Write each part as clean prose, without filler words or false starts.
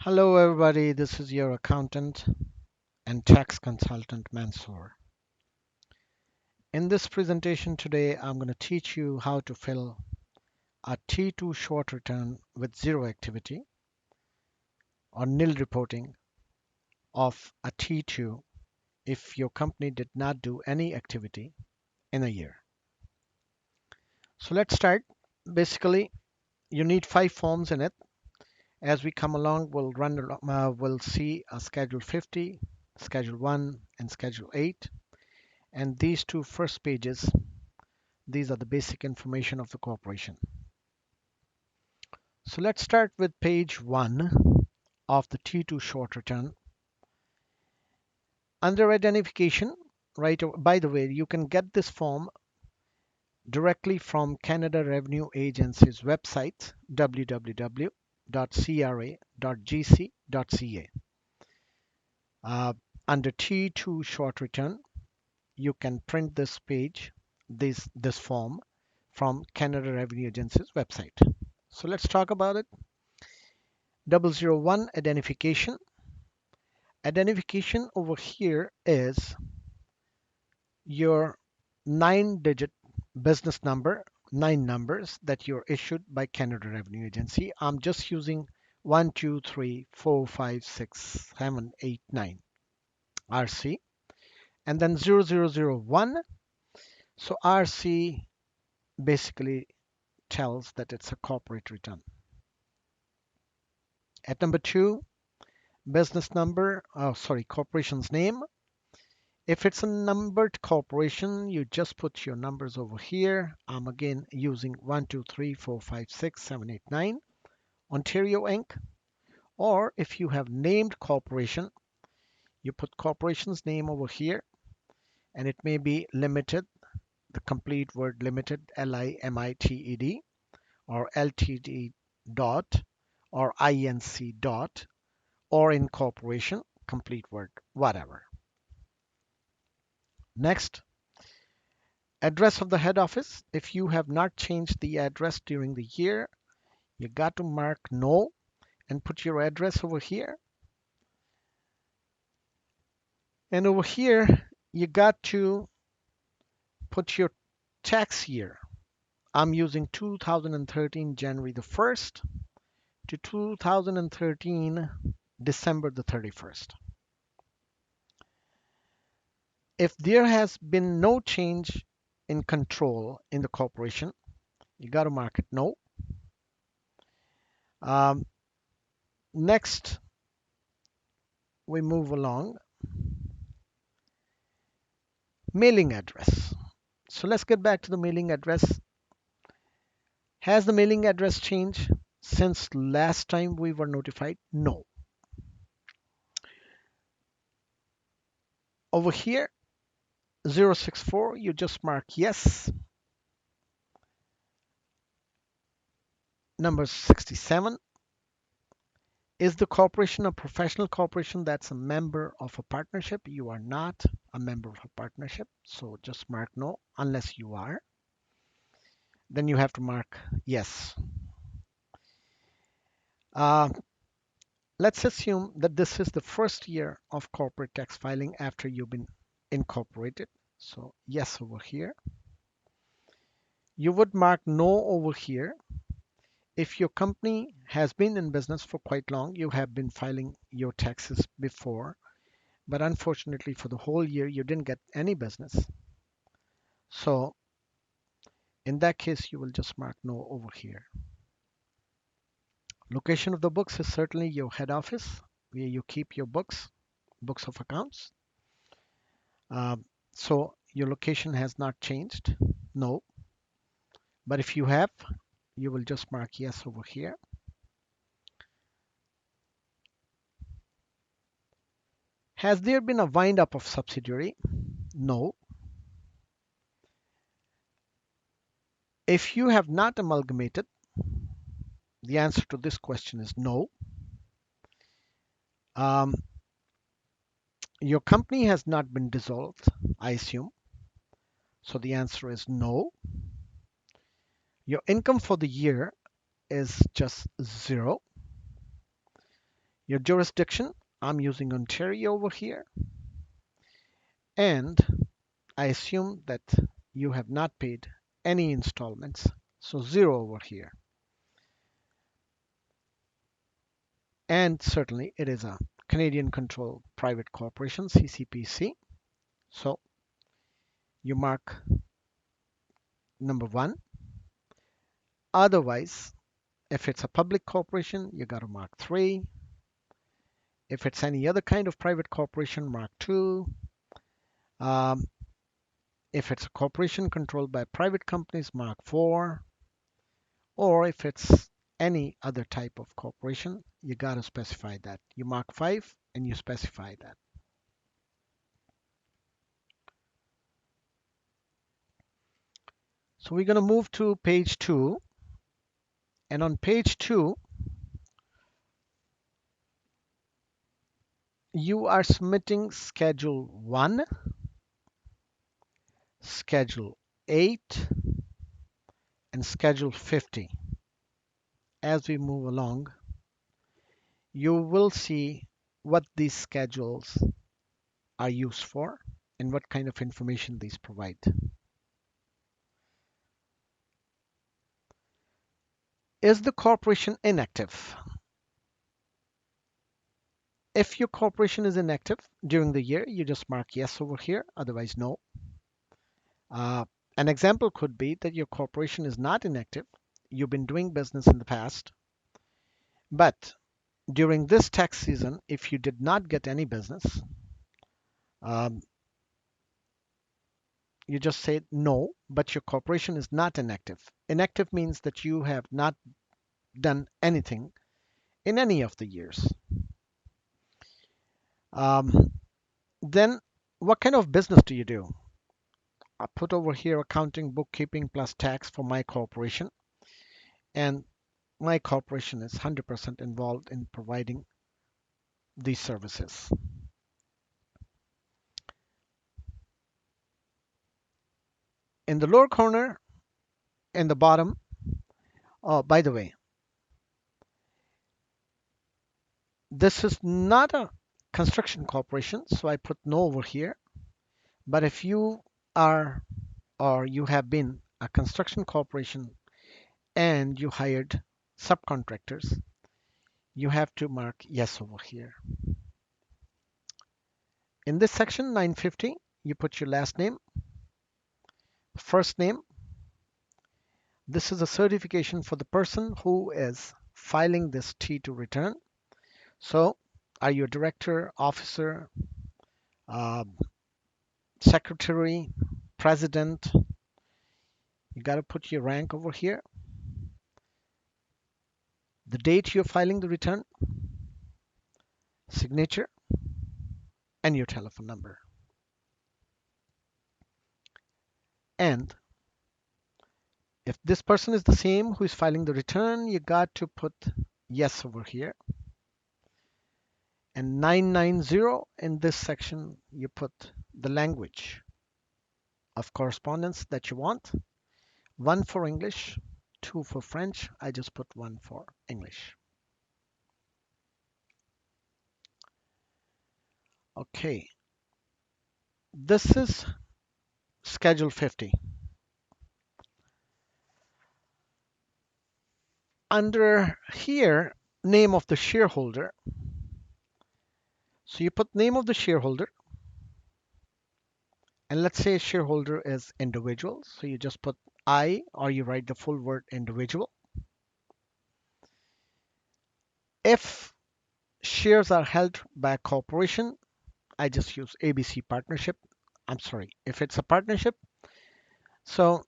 Hello, everybody. This is your accountant and tax consultant, Mansoor. In this presentation today, I'm going to teach you how to fill a T2 short return with zero activity or nil reporting of a T2 if your company did not do any activity in a year. So let's start. Basically, you need 5 forms in it. As we come along, we'll see a Schedule 50, Schedule 1, and Schedule 8. And these two first pages, these are the basic information of the corporation. So let's start with page 1 of the T2 short return. Under identification, right, by the way, you can get this form directly from Canada Revenue Agency's website, www.cra.gc.ca. Under T2 short return, you can print this page, this form from Canada Revenue Agency's website. So let's talk about it. 001 identification. Identification over here is your 9-digit business number, 9 numbers that you're issued by Canada Revenue Agency. I'm just using 1, 2, 3, 4, 5, 6, 7, 8, 9 RC, and then 0001. So RC basically tells that it's a corporate return. At number 2, business number, corporation's name. If it's a numbered corporation, you just put your numbers over here. I'm again using 1, 2, 3, 4, 5, 6, 7, 8, 9, Ontario Inc. Or if you have named corporation, you put corporation's name over here, and it may be limited, the complete word limited, Limited, or Ltd dot, or Inc dot, or incorporation, complete word, whatever. Next, address of the head office. If you have not changed the address during the year, you got to mark no and put your address over here. And over here, you got to put your tax year. I'm using 2013 January the 1st to 2013 December the 31st. If there has been no change in control in the corporation, you got to mark it no. Next, we move along. Mailing address. So let's get back to the mailing address. Has the mailing address changed since last time we were notified? No. Over here, 064, you just mark yes. Number 67, is the corporation a professional corporation that's a member of a partnership? You are not a member of a partnership, so just mark no unless you are. Then you have to mark yes. Let's assume that this is the first year of corporate tax filing after you've been incorporated. So yes over here. You would mark no over here. If your company has been in business for quite long, you have been filing your taxes before, but unfortunately for the whole year, you didn't get any business. So in that case, you will just mark no over here. Location of the books is certainly your head office, where you keep your books of accounts. So your location has not changed, no. But if you have, you will just mark yes over here. Has there been a wind up of subsidiary? No. If you have not amalgamated, the answer to this question is no. Your company has not been dissolved, I assume. So the answer is no. Your income for the year is just 0. Your jurisdiction, I'm using Ontario over here, and I assume that you have not paid any installments, so zero over here. And certainly it is a Canadian controlled private corporation, CCPC. So you mark number one. Otherwise, if it's a public corporation, you got to mark three. If it's any other kind of private corporation, mark two. Um, if it's a corporation controlled by private companies, mark four. Or if it's any other type of corporation, you got to specify that. You mark five and you specify that. So we're going to move to page two. And on page two, you are submitting Schedule 1, Schedule 8, and Schedule 50. As we move along, you will see what these schedules are used for and what kind of information these provide. Is the corporation inactive? If your corporation is inactive during the year, you just mark yes over here, otherwise no. An example could be that your corporation is not inactive. You've been doing business in the past, but during this tax season, if you did not get any business, um, you just say no, but your corporation is not inactive. Inactive means that you have not done anything in any of the years. Um, then what kind of business do you do? I put over here accounting, bookkeeping plus tax for my corporation. And my corporation is 100% involved in providing these services. In the lower corner, in the bottom, oh, by the way, this is not a construction corporation, so I put no over here. But if you are or you have been a construction corporation and you hired subcontractors, you have to mark yes over here. In this section 950, you put your last name, first name. This is a certification for the person who is filing this T2 return. So are you a director, officer, uh, secretary, president? You got to put your rank over here, the date you're filing the return, signature, and your telephone number. And if this person is the same who is filing the return, you got to put yes over here. And 990 in this section, you put the language of correspondence that you want. One for English, two for French. I just put one for English. Okay, this is Schedule 50. Under here, name of the shareholder. So you put name of the shareholder, and let's say shareholder is individual. So you just put I, or you write the full word individual. If shares are held by a corporation, I just use ABC partnership. I'm sorry, if it's a partnership, so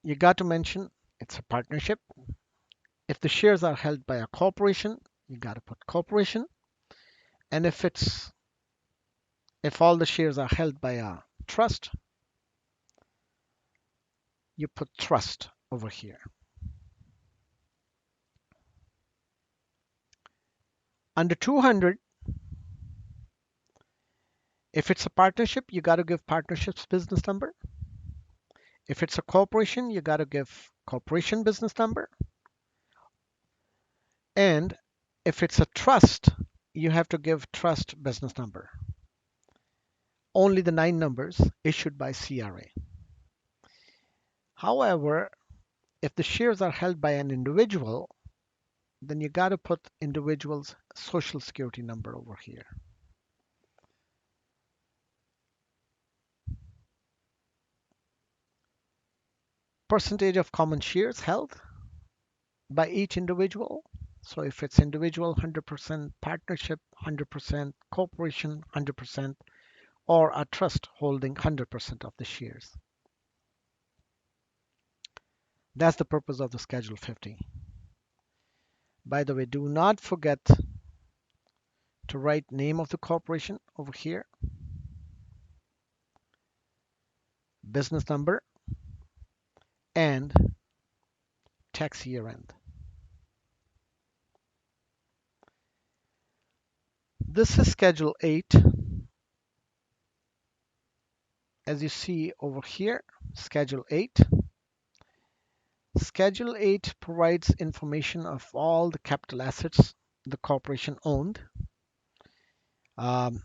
you got to mention it's a partnership. If the shares are held by a corporation, you got to put corporation. And if all the shares are held by a trust, you put trust over here. Under 200, if it's a partnership, you got to give partnership's business number. If it's a corporation, you got to give corporation business number. And if it's a trust, you have to give trust business number. Only the 9 numbers issued by CRA. However, if the shares are held by an individual, then you got to put individual's social security number over here. Percentage of common shares held by each individual. So if it's individual, 100%, partnership, 100%, corporation, 100%, or a trust holding 100% of the shares. That's the purpose of the Schedule 50. By the way, do not forget to write name of the corporation over here, business number, and tax year end. This is Schedule 8. As you see over here, Schedule 8. Schedule 8 provides information of all the capital assets the corporation owned. Um,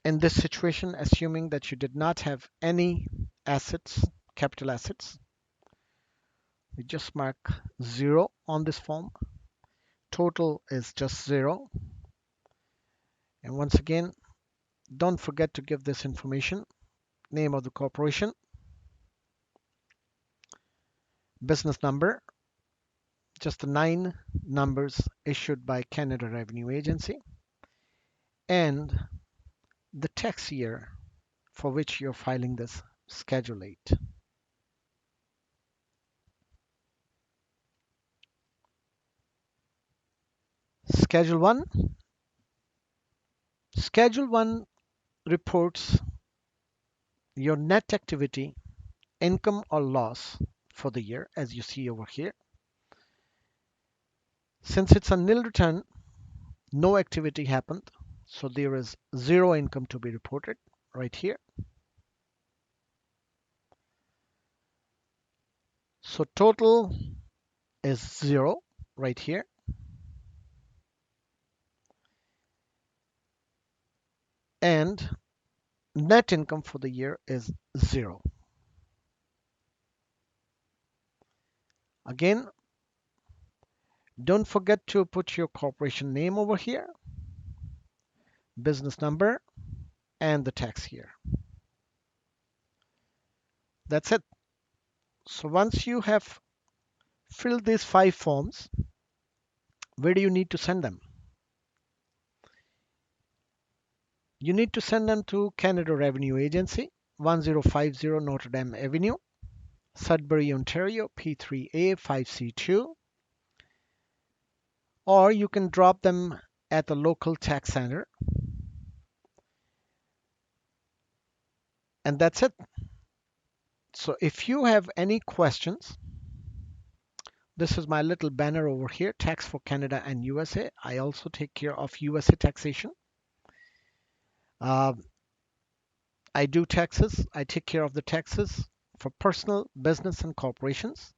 in this situation, assuming that you did not have any assets, capital assets, we just mark 0 on this form. Total is just 0. And once again, don't forget to give this information: name of the corporation, business number, just the 9 numbers issued by Canada Revenue Agency, and the tax year for which you're filing this Schedule 8. Schedule 1. Schedule 1 reports your net activity, income or loss for the year, as you see over here. Since it's a nil return, no activity happened, so there is 0 income to be reported right here. So total is 0 right here. And net income for the year is 0. Again, don't forget to put your corporation name over here, business number, and the tax year. That's it. So once you have filled these 5 forms, where do you need to send them? You need to send them to Canada Revenue Agency, 1050 Notre Dame Avenue, Sudbury, Ontario, P3A 5C2, or you can drop them at the local tax center. And that's it. So if you have any questions, this is my little banner over here, Tax for Canada and USA. I also take care of USA taxation. I do taxes. I take care of the taxes for personal, business, and corporations.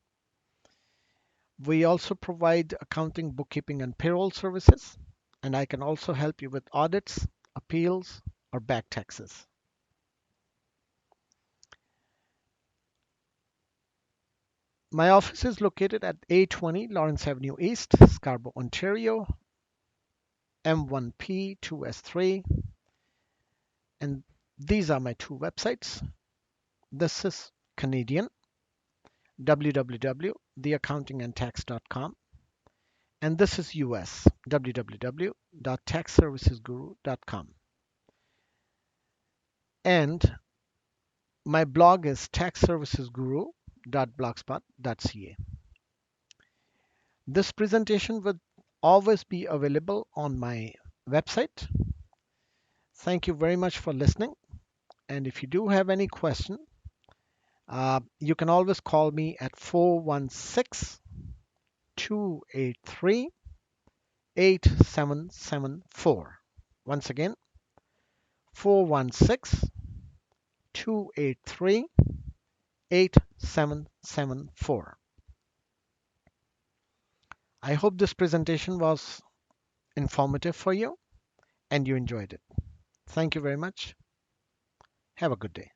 We also provide accounting, bookkeeping, and payroll services. And I can also help you with audits, appeals, or back taxes. My office is located at A20 Lawrence Avenue East, Scarborough, Ontario, M1P 2S3. And these are my 2 websites. This is Canadian, www.theaccountingandtax.com. And this is US, www.taxservicesguru.com. And my blog is taxservicesguru.blogspot.ca. This presentation will always be available on my website. Thank you very much for listening. And if you do have any question, you can always call me at 416-283-8774. Once again, 416-283-8774. I hope this presentation was informative for you and you enjoyed it. Thank you very much. Have a good day.